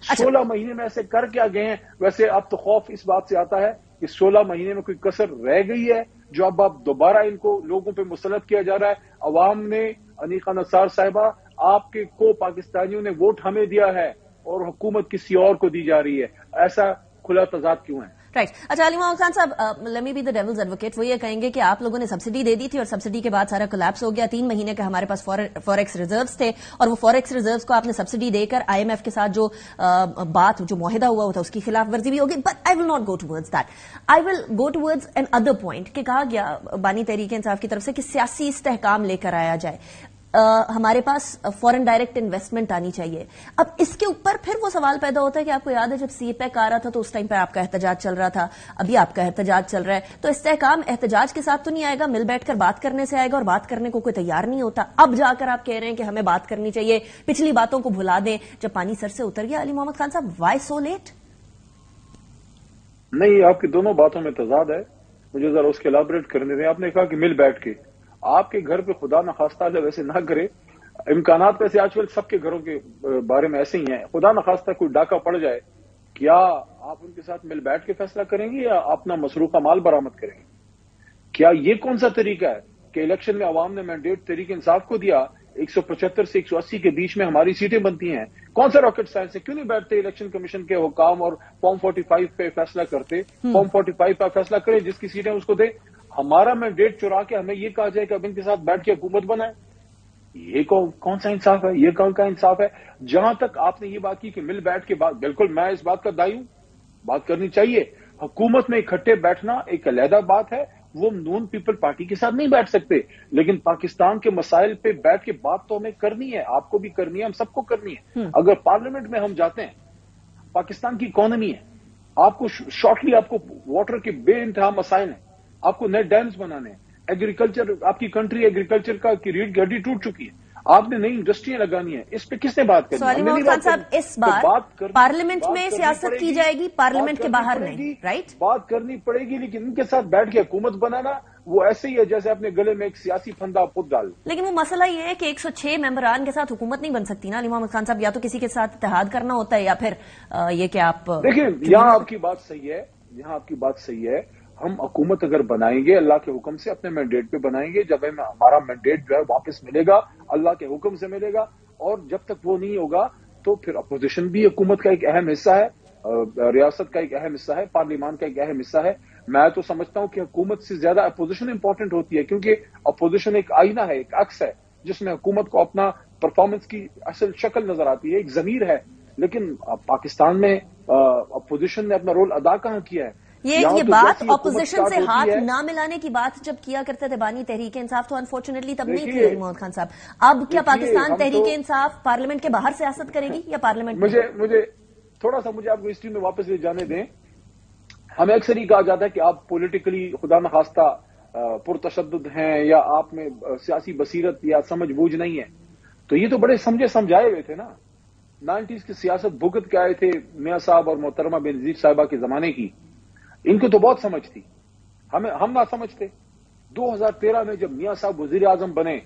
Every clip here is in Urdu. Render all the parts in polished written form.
16 مہینے میں ایسے کر کیا گئے ہیں؟ ویسے اب تو خوف اس بات سے آتا ہے کہ 16 مہینے میں کوئی کسر رہ گئی ہے جو اب دوبارہ ان کو لوگوں پہ مسلط کیا جا رہا ہے. عوام نے انیقہ نثار صاحبہ آپ کے کو پاکستانیوں نے ووٹ ہمیں دیا ہے اور حکومت کسی اور کو دی جا رہی ہے. ایسا کھلا تضاد کیوں ہے؟ رائٹ. اچھا علی Muhammad Khan Sahab, let me be the devil's advocate. وہ یہ کہیں گے کہ آپ لوگوں نے سبسڈی دے دی تھی اور سبسڈی کے بعد سارا کولیپس ہو گیا. 3 مہینے کا ہمارے پاس فوریکس ریزروز تھے اور وہ فوریکس ریزروز کو آپ نے سبسڈی دے کر آئی ایم ایف کے ساتھ جو معاہدہ ہوا تھا اس کی خلاف ورزی بھی ہوگی. But I will not go towards that. I will go towards an other point کہ کہا گیا بانی تحریک انصاف کی طرف سے کہ سیاسی استحکام لے کر آیا جائے. ہمارے پاس فورن ڈائریکٹ انویسٹمنٹ آنی چاہیے. اب اس کے اوپر پھر وہ سوال پیدا ہوتا ہے کہ آپ کو یاد ہے جب سی پیک آ رہا تھا تو اس ٹائم پہ آپ کا احتجاج چل رہا تھا، ابھی آپ کا احتجاج چل رہا ہے. تو استحکام احتجاج کے ساتھ تو نہیں آئے گا، مل بیٹھ کر بات کرنے سے آئے گا، اور بات کرنے کو کوئی تیار نہیں ہوتا. اب جا کر آپ کہہ رہے ہیں کہ ہمیں بات کرنی چاہیے، پچھلی باتوں کو بھلا دیں جب پانی سر سے اتر گیا. علی محمد خان صاحب، وائی سو لیٹ؟ نہیں، آپ کی دونوں باتوں میں تضاد ہے. مجھے ذرا اس کے ایلابریٹ کرنے دیں. آپ نے کہا کہ مل بیٹھ کے آپ کے گھر پہ خدا نخواستہ جب ایسے نہ کرے، امکانات ویسے آج کل سب کے گھروں کے بارے میں ایسے ہی ہیں. خدا نخواستہ کوئی ڈاکہ پڑ جائے، کیا آپ ان کے ساتھ مل بیٹھ کے فیصلہ کریں گے یا اپنا مسروقہ مال برآمد کریں گے؟ کیا یہ کون سا طریقہ ہے کہ الیکشن میں عوام نے مینڈیٹ تحریک انصاف کو دیا، 175 سے 180 کے بیچ میں ہماری سیٹیں بنتی ہیں؟ کون سا راکٹ سائنس ہے؟ کیوں نہیں بیٹھتے الیکشن کمیشن کے حکام اور فارم 45 پہ فیصلہ کرتے؟ فارم 45 پہ فیصلہ کرے، جس کی سیٹیں اس کو دے. ہمارا مینڈیٹ چرا کے ہمیں یہ کہا جائے کہ اب ان کے ساتھ بیٹھ کے حکومت بنائے. یہ کون سا انصاف ہے؟ یہ کون کا انصاف ہے؟ جہاں تک آپ نے یہ بات کی کہ مل بیٹھ کے بات، بالکل میں اس بات کا دائی ہوں، بات کرنی چاہیے. حکومت میں اکٹھے بیٹھنا ایک علیحدہ بات ہے، وہ نون پیپل پارٹی کے ساتھ نہیں بیٹھ سکتے، لیکن پاکستان کے مسائل پہ بیٹھ کے بات تو ہمیں کرنی ہے. آپ کو بھی کرنی ہے، ہم سب کو کرنی ہے. اگر پارلیمنٹ میں ہم جاتے ہیں، پاکستان کی اکانومی ہے، آپ کو شارٹلی آپ کو واٹر کے بے انتہا مسائل ہیں، آپ کو نئے ڈیمز بنانے ہیں. ایگریکلچر، آپ کی کنٹری ایگریکلچر کا کی ریڑھ کی ہڈی ٹوٹ چکی ہے، آپ نے نئی انڈسٹریاں لگانی ہیں. اس پہ کس نے بات کرنی؟ علی محمد خان صاحب، اس بار پارلیمنٹ میں سیاست کی جائے گی، پارلیمنٹ کے باہر نہیں، رائٹ؟ بات کرنی پڑے گی، لیکن ان کے ساتھ بیٹھ کے حکومت بنانا وہ ایسے ہی ہے جیسے اپنے گلے میں ایک سیاسی پھندا خود ڈال. لیکن وہ مسئلہ یہ ہے کہ 106 ممبران کے ساتھ حکومت نہیں بن سکتی نا علی محمد خان صاحب. یا تو کسی کے ساتھ اتحاد کرنا ہوتا ہے یا پھر یہ کہ آپ دیکھیں، یہاں آپ کی بات صحیح ہے. ہم حکومت اگر بنائیں گے اللہ کے حکم سے، اپنے مینڈیٹ پہ بنائیں گے. جب ہمارا مینڈیٹ جو ہے واپس ملے گا، اللہ کے حکم سے ملے گا. اور جب تک وہ نہیں ہوگا تو پھر اپوزیشن بھی حکومت کا ایک اہم حصہ ہے، ریاست کا ایک اہم حصہ ہے، پارلیمان کا ایک اہم حصہ ہے. میں تو سمجھتا ہوں کہ حکومت سے زیادہ اپوزیشن امپورٹنٹ ہوتی ہے، کیونکہ اپوزیشن ایک آئینہ ہے، ایک عکس ہے جس میں حکومت کو اپنا پرفارمنس کی اصل شکل نظر آتی ہے، ایک ضمیر ہے. لیکن پاکستان میں اپوزیشن نے اپنا رول ادا کہاں کیا ہے؟ یہ بات اپوزیشن سے ہاتھ نہ ملانے کی بات جب کیا کرتے تھے بانی تحریک انصاف، تو انفارچونیٹلی تب نہیں تھی علی محمد خان صاحب. اب کیا پاکستان تحریک انصاف پارلیمنٹ کے باہر سیاست کرے گی یا پارلیمنٹ؟ مجھے تھوڑا سا آپ کو ہسٹری میں واپس لے جانے دیں. ہمیں اکثر ہی کہا جاتا ہے کہ آپ پولیٹیکلی خدا نخواستہ پرتشدد ہیں، یا آپ میں سیاسی بصیرت یا سمجھ بوجھ نہیں ہے. تو یہ تو بڑے سمجھائے ہوئے تھے نا. 90s کی سیاست بھگت کے آئے تھے میاں صاحب اور محترمہ بینظیر صاحبہ کے زمانے کی. ان کو تو بہت سمجھ تھی، ہم نہ سمجھتے. 2013 میں جب میاں صاحب وزیر اعظم بنے،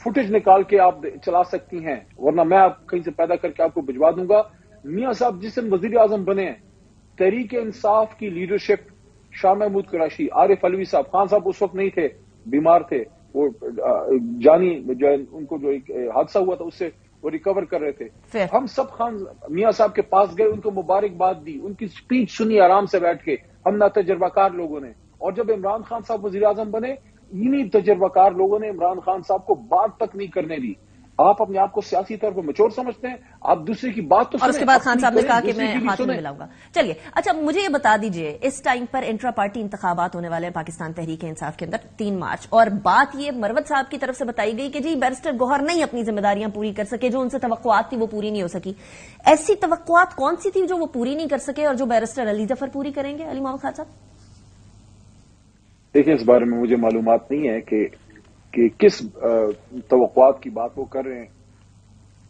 فوٹیج نکال کے آپ چلا سکتی ہیں، ورنہ میں آپ کہیں سے پیدا کر کے آپ کو بھجوا دوں گا. میاں صاحب جس دن وزیر اعظم بنے ہیں، تحریک انصاف کی لیڈرشپ، شاہ محمود قریشی، عارف علوی صاحب، خان صاحب اس وقت نہیں تھے، بیمار تھے، وہ جانی جو ان کو جو ایک حادثہ ہوا تھا اس سے وہ ریکور کر رہے تھے. ہم سب خان میاں صاحب کے پاس گئے، ان کو مبارکباد دی، ان کی سپیچ سنی آرام سے بیٹھ کے، ہم نہ تجربہ کار لوگوں نے. اور جب عمران خان صاحب وزیر اعظم بنے، انہی تجربہ کار لوگوں نے عمران خان صاحب کو بات تک نہیں کرنے دی. آپ اپنے آپ کو سیاسی طور پر میچور سمجھتے ہیں، آپ دوسرے کی بات تو سنیں. اور اس کے بعد خان صاحب نے کہا کہ میں ہاتھ میں ملاؤں گا. چلیے، اچھا مجھے یہ بتا دیجئے، اس ٹائم پر انٹرا پارٹی انتخابات ہونے والے ہیں پاکستان تحریک انصاف کے اندر 3 مارچ، اور بات یہ مروت صاحب کی طرف سے بتائی گئی کہ جی بیرسٹر گوہر نہیں اپنی ذمہ داریاں پوری کر سکے، جو ان سے توقعات تھی وہ پوری نہیں ہو سکی. ایسی توقعات کون سی تھی جو وہ پوری نہیں کر سکے اور جو بیرسٹر علی ظفر پوری کریں گے علی محمد خان صاحب؟ دیکھیں، اس بارے میں مجھے معلومات نہیں ہے کہ کس توقعات کی بات وہ کر رہے ہیں.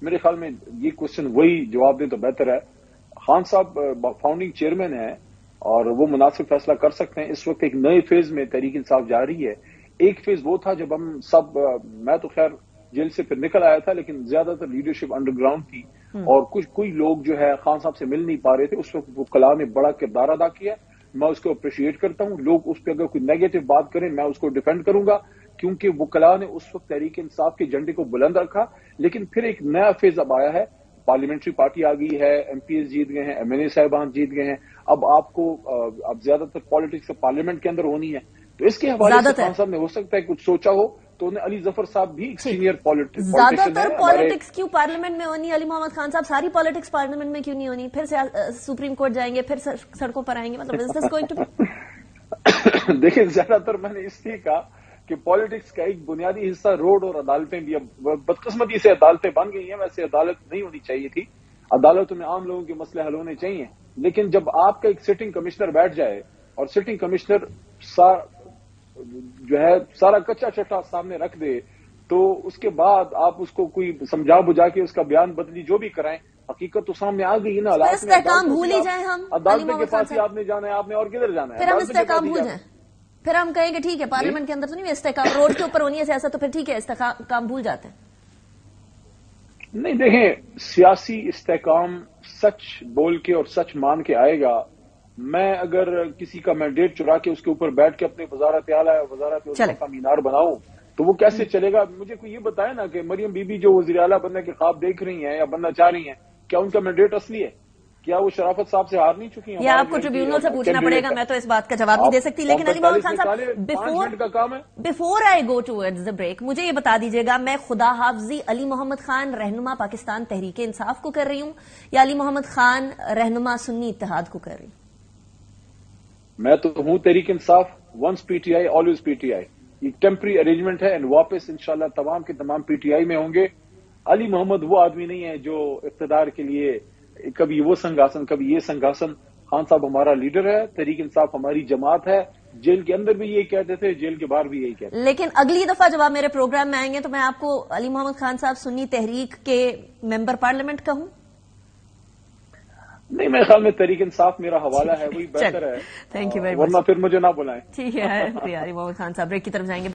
میرے خیال میں یہ کوشچن وہی جواب دیں تو بہتر ہے. خان صاحب فاؤنڈنگ چیئرمین ہیں اور وہ مناسب فیصلہ کر سکتے ہیں. اس وقت ایک نئے فیز میں تحریک انصاف جا رہی ہے. ایک فیز وہ تھا جب ہم سب، میں تو خیر جیل سے پھر نکل آیا تھا، لیکن زیادہ تر لیڈرشپ انڈر گراؤنڈ تھی. اور کوئی لوگ جو ہے خان صاحب سے مل نہیں پا رہے تھے، اس وقت وکلاء نے بڑا کردار ادا کیا، میں اس کو اپریشیٹ کرتا ہوں. لوگ اس پہ اگر کوئی نیگیٹو بات کریں میں اس کو ڈیفینڈ کروں گا، کیونکہ وکلاء نے اس وقت تحریک انصاف کے جھنڈے کو بلند رکھا. لیکن پھر ایک نیا فیز اب آیا ہے، پارلیمنٹری پارٹی آ گئی ہے، ایم پی ایس جیت گئے ہیں، ایم این اے صاحبان جیت گئے ہیں. اب آپ کو اب زیادہ تر پالیٹکس پارلیمنٹ کے اندر ہونی ہے، تو اس کے حوالے سے خان صاحب نے ہو سکتا ہے کچھ سوچا ہو، تو انہیں علی ظفر صاحب بھی سینئر پالیٹیشین ہے. زیادہ تر پالیٹکس کیوں پارلیمنٹ میں ہونی؟ علی محمد خان صاحب ساری پالیٹکس پارلیمنٹ میں کیوں نہیں ہونی؟ پھر سپریم کورٹ جائیں گے، پھر سڑکوں پر آئیں گے، مطلب از دس گوئنگ ٹو بی؟ دیکھیں زیادہ تر میں نے اس لیے کہا کہ پالیٹکس کا ایک بنیادی حصہ روڈ اور عدالتیں بھی، اب بدقسمتی سے عدالتیں بن گئی ہیں. ویسے عدالت نہیں ہونی چاہیے تھی، عدالتوں میں عام لوگوں کے مسئلے حل ہونے چاہیے. لیکن جب آپ کا ایک سٹنگ کمشنر بیٹھ جائے اور سٹنگ کمشنر جو ہے سارا کچا چٹا سامنے رکھ دے، تو اس کے بعد آپ اس کو کوئی سمجھا بجھا کے اس کا بیان بدلی جو بھی کرائیں، حقیقت تو سامنے آ گئی نا. استحکام بھول ہی جائیں ہم، عدالت کے پاس ہی آپ نے جانا ہے، آپ نے اور کدھر جانا ہے؟ پھر ہم استحکام بھول جائیں، پھر ہم کہیں کہ ٹھیک ہے پارلیمنٹ کے اندر تو نہیں استحکام، روڈ کے اوپر ہونی ہے سیاست، تو پھر ٹھیک ہے استحکام بھول جاتے ہیں. نہیں دیکھیں، سیاسی استحکام سچ بول کے اور سچ مان کے آئے گا. میں اگر کسی کا مینڈیٹ چرا کے اس کے اوپر بیٹھ کے اپنے وزارت اعلیٰ وزارت کا مینار بناؤں تو وہ کیسے چلے گا؟ مجھے کوئی یہ بتائے نا کہ مریم بی بی جو وزیر اعلیٰ بننے کے خواب دیکھ رہی ہیں یا بننا چاہ رہی ہیں، کیا ان کا مینڈیٹ اصلی ہے؟ کیا وہ شرافت صاحب سے ہار نہیں چکی ہیں؟ یا آپ کو ٹریبیونل سے پوچھنا پڑے گا، میں تو اس بات کا جواب نہیں دے سکتی. لیکن علی محمد خان صاحب، before I go towards the break, مجھے یہ بتا دیجیے گا، میں خدا حافظی علی محمد خان رہنما پاکستان تحریک انصاف کو کر رہی ہوں یا علی محمد خان رہنما سنی اتحاد کو کر رہی ہوں؟ میں تو ہوں Tehreek Insaf, once P T I always P T I. یہ ٹیمپری ارینجمنٹ ہے، واپس انشاءاللہ تمام کے تمام پی ٹی آئی میں ہوں گے. علی محمد وہ آدمی نہیں ہے جو اقتدار کے لیے کبھی وہ سنگھاسن کبھی یہ سنگھاسن. خان صاحب ہمارا لیڈر ہے، تحریک انصاف ہماری جماعت ہے. جیل کے اندر بھی یہی کہتے تھے، جیل کے باہر بھی یہی کہتے تھے. لیکن اگلی دفعہ جب آپ میرے پروگرام میں آئیں گے تو میں آپ کو علی محمد خان صاحب سنی تحریک کے ممبر پارلیمنٹ کہوں؟ نہیں، میرے خیال میں تحریک انصاف میرا حوالہ ہے، وہی بہتر ہے. تھینک یو ویری مچ، ورنہ پھر مجھے نہ بلائیں. ٹھیک ہے. علی محمد خان صاحب بریک کی طرف جائیں گے.